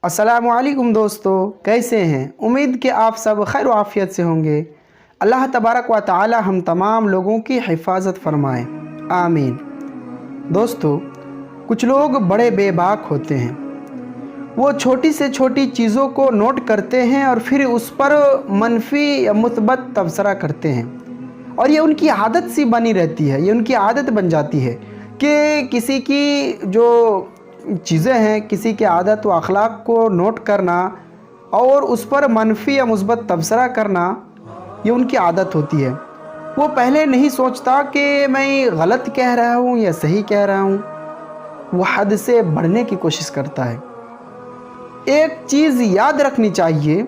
अस्सलामु अलैकुम दोस्तों, कैसे हैं? उम्मीद कि आप सब खैर आफियत से होंगे। अल्लाह तबारक व तआला हम तमाम लोगों की हिफाजत फरमाए, आमीन। दोस्तों, कुछ लोग बड़े बेबाक होते हैं। वो छोटी से छोटी चीज़ों को नोट करते हैं और फिर उस पर मनफी या मुस्बत तबसरा करते हैं, और ये उनकी आदत सी बनी रहती है। ये उनकी आदत बन जाती है कि किसी की जो चीज़ें हैं, किसी के आदत व अखलाक को नोट करना और उस पर मनफी या मुस्बत तबसरा करना, ये उनकी आदत होती है। वो पहले नहीं सोचता कि मैं गलत कह रहा हूँ या सही कह रहा हूँ, वो हद से बढ़ने की कोशिश करता है। एक चीज़ याद रखनी चाहिए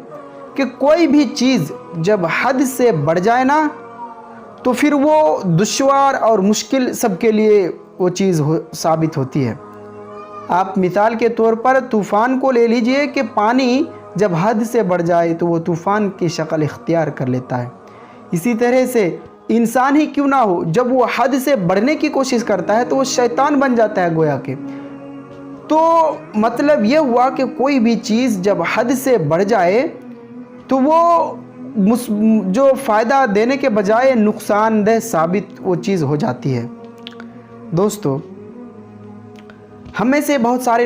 कि कोई भी चीज़ जब हद से बढ़ जाए ना, तो फिर वो दुश्वार और मुश्किल सबके लिए वो चीज़ साबित होती है। आप मिसाल के तौर पर तूफ़ान को ले लीजिए कि पानी जब हद से बढ़ जाए तो वो तूफ़ान की शक्ल इख्तियार कर लेता है। इसी तरह से इंसान ही क्यों ना हो, जब वो हद से बढ़ने की कोशिश करता है तो वो शैतान बन जाता है गोया के। तो मतलब ये हुआ कि कोई भी चीज़ जब हद से बढ़ जाए तो वो जो फ़ायदा देने के बजाय नुकसानदेह साबित वो चीज़ हो जाती है। दोस्तों, हम में से बहुत सारे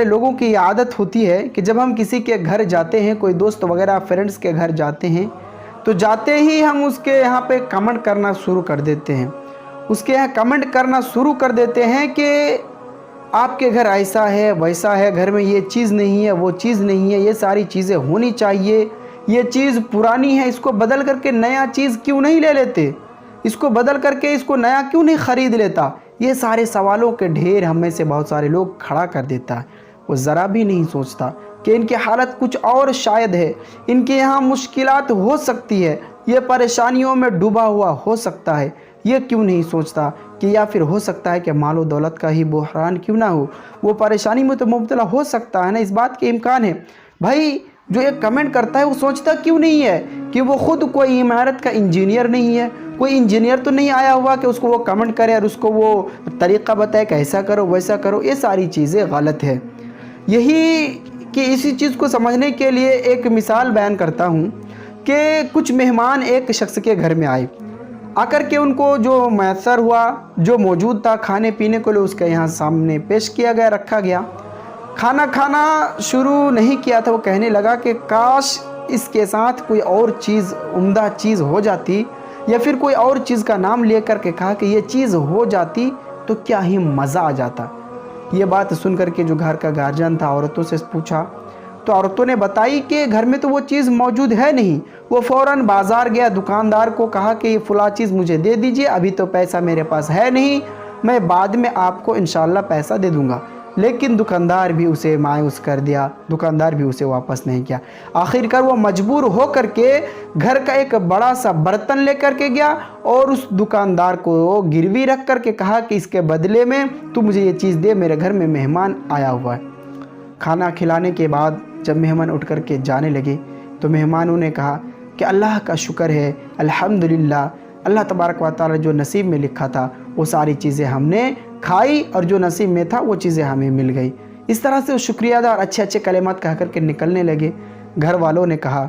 लोगों की आदत होती है कि जब हम किसी के घर जाते हैं, कोई दोस्त वगैरह फ्रेंड्स के घर जाते हैं, तो जाते ही हम उसके यहाँ पे कमेंट करना शुरू कर देते हैं। उसके यहाँ कमेंट करना शुरू कर देते हैं कि आपके घर ऐसा है, वैसा है, घर में ये चीज़ नहीं है, वो चीज़ नहीं है, ये सारी चीज़ें होनी चाहिए, ये चीज़ पुरानी है, इसको बदल करके नया चीज़ क्यों नहीं ले लेते, इसको बदल करके इसको नया क्यों नहीं ख़रीद लेता। ये सारे सवालों के ढेर हम में से बहुत सारे लोग खड़ा कर देता है। वो ज़रा भी नहीं सोचता कि इनकी हालत कुछ और शायद है, इनके यहाँ मुश्किलात हो सकती है, ये परेशानियों में डूबा हुआ हो सकता है। ये क्यों नहीं सोचता कि या फिर हो सकता है कि मालो दौलत का ही बहरान क्यों ना हो, वो परेशानी में तो मुब्तला हो सकता है ना, इस बात के इम्कान है। भाई, जो एक कमेंट करता है वो सोचता क्यों नहीं है कि वो ख़ुद कोई इमारत का इंजीनियर नहीं है, कोई इंजीनियर तो नहीं आया हुआ कि उसको वो कमेंट करे और उसको वो तरीक़ा बताए कि ऐसा करो वैसा करो। ये सारी चीज़ें गलत है। यही कि इसी चीज़ को समझने के लिए एक मिसाल बयान करता हूँ कि कुछ मेहमान एक शख्स के घर में आए। आकर के उनको जो मैसर हुआ, जो मौजूद था खाने पीने को लिए, उसके यहाँ सामने पेश किया गया, रखा गया। खाना शुरू नहीं किया था, वो कहने लगा कि काश इसके साथ कोई और चीज़, उम्दा चीज़ हो जाती, या फिर कोई और चीज़ का नाम लेकर के कहा कि ये चीज़ हो जाती तो क्या ही मज़ा आ जाता। ये बात सुनकर के जो घर का गार्जियन था, औरतों से पूछा, तो औरतों ने बताई कि घर में तो वो चीज़ मौजूद है नहीं। वो फ़ौरन बाज़ार गया, दुकानदार को कहा कि ये फ़लाँ चीज़ मुझे दे दीजिए, अभी तो पैसा मेरे पास है नहीं, मैं बाद में आपको इंशाअल्लाह पैसा दे दूँगा। लेकिन दुकानदार भी उसे मायूस कर दिया, दुकानदार भी उसे वापस नहीं किया। आखिरकार वो मजबूर हो कर के घर का एक बड़ा सा बर्तन लेकर के गया और उस दुकानदार को गिरवी रख कर के कहा कि इसके बदले में तू मुझे ये चीज़ दे, मेरे घर में मेहमान आया हुआ है। खाना खिलाने के बाद जब मेहमान उठ कर के जाने लगे तो मेहमानों ने कहा कि अल्लाह का शुक्र है, अल्हम्दुलिल्लाह, अल्लाह तबारक व तआला जो नसीब में लिखा था वो सारी चीज़ें हमने खाई और जो नसीब में था वो चीज़ें हमें मिल गई। इस तरह से वो शुक्रिया अदा और अच्छे अच्छे कलिमात कह कर के निकलने लगे। घर वालों ने कहा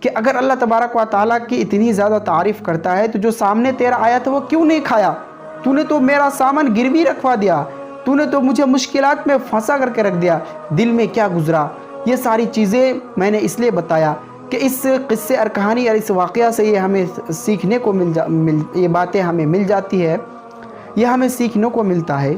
कि अगर अल्लाह तबारक व तआला की इतनी ज़्यादा तारीफ़ करता है तो जो सामने तेरा आया था वो क्यों नहीं खाया? तूने तो मेरा सामान गिरवी रखवा दिया, तूने तो मुझे मुश्किलात में फंसा करके रख दिया। दिल में क्या गुजरा, ये सारी चीज़ें मैंने इसलिए बताया कि इस किस्से और कहानी और इस वाक़या से ये हमें सीखने को ये बातें हमें मिल जाती है। ये हमें सीखने को मिलता है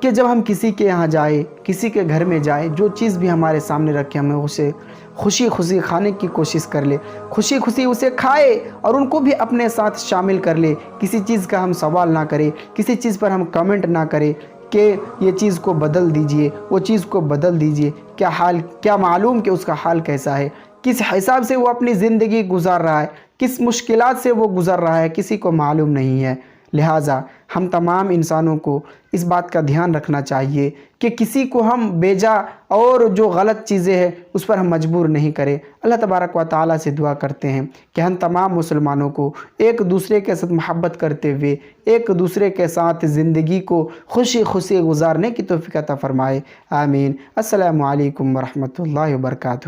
कि जब हम किसी के यहाँ जाए, किसी के घर में जाए, जो चीज़ भी हमारे सामने रखे हमें उसे खुशी खुशी खाने की कोशिश कर ले, खुशी खुशी उसे खाए और उनको भी अपने साथ शामिल कर ले। किसी चीज़ का हम सवाल ना करें, किसी चीज़ पर हम कमेंट ना करें कि ये चीज़ को बदल दीजिए, वो चीज़ को बदल दीजिए। क्या मालूम कि उसका हाल कैसा है, किस हिसाब से वो अपनी ज़िंदगी गुजार रहा है, किस मुश्किलात से वो गुज़र रहा है, किसी को मालूम नहीं है। لہٰذا ہم تمام انسانوں کو اس بات کا دھیان رکھنا چاہیے کہ کسی کو ہم بیجا اور جو غلط چیزیں ہیں اس پر ہم مجبور نہیں کریں۔ اللہ تبارک و تعالیٰ سے دعا کرتے ہیں کہ ہم تمام مسلمانوں کو ایک دوسرے کے ساتھ محبت کرتے ہوئے ایک دوسرے کے ساتھ زندگی کو خوشی خوشی گزارنے کی توفیق عطا فرمائے، آمین۔ السلام علیکم ورحمۃ اللہ وبرکاتہ۔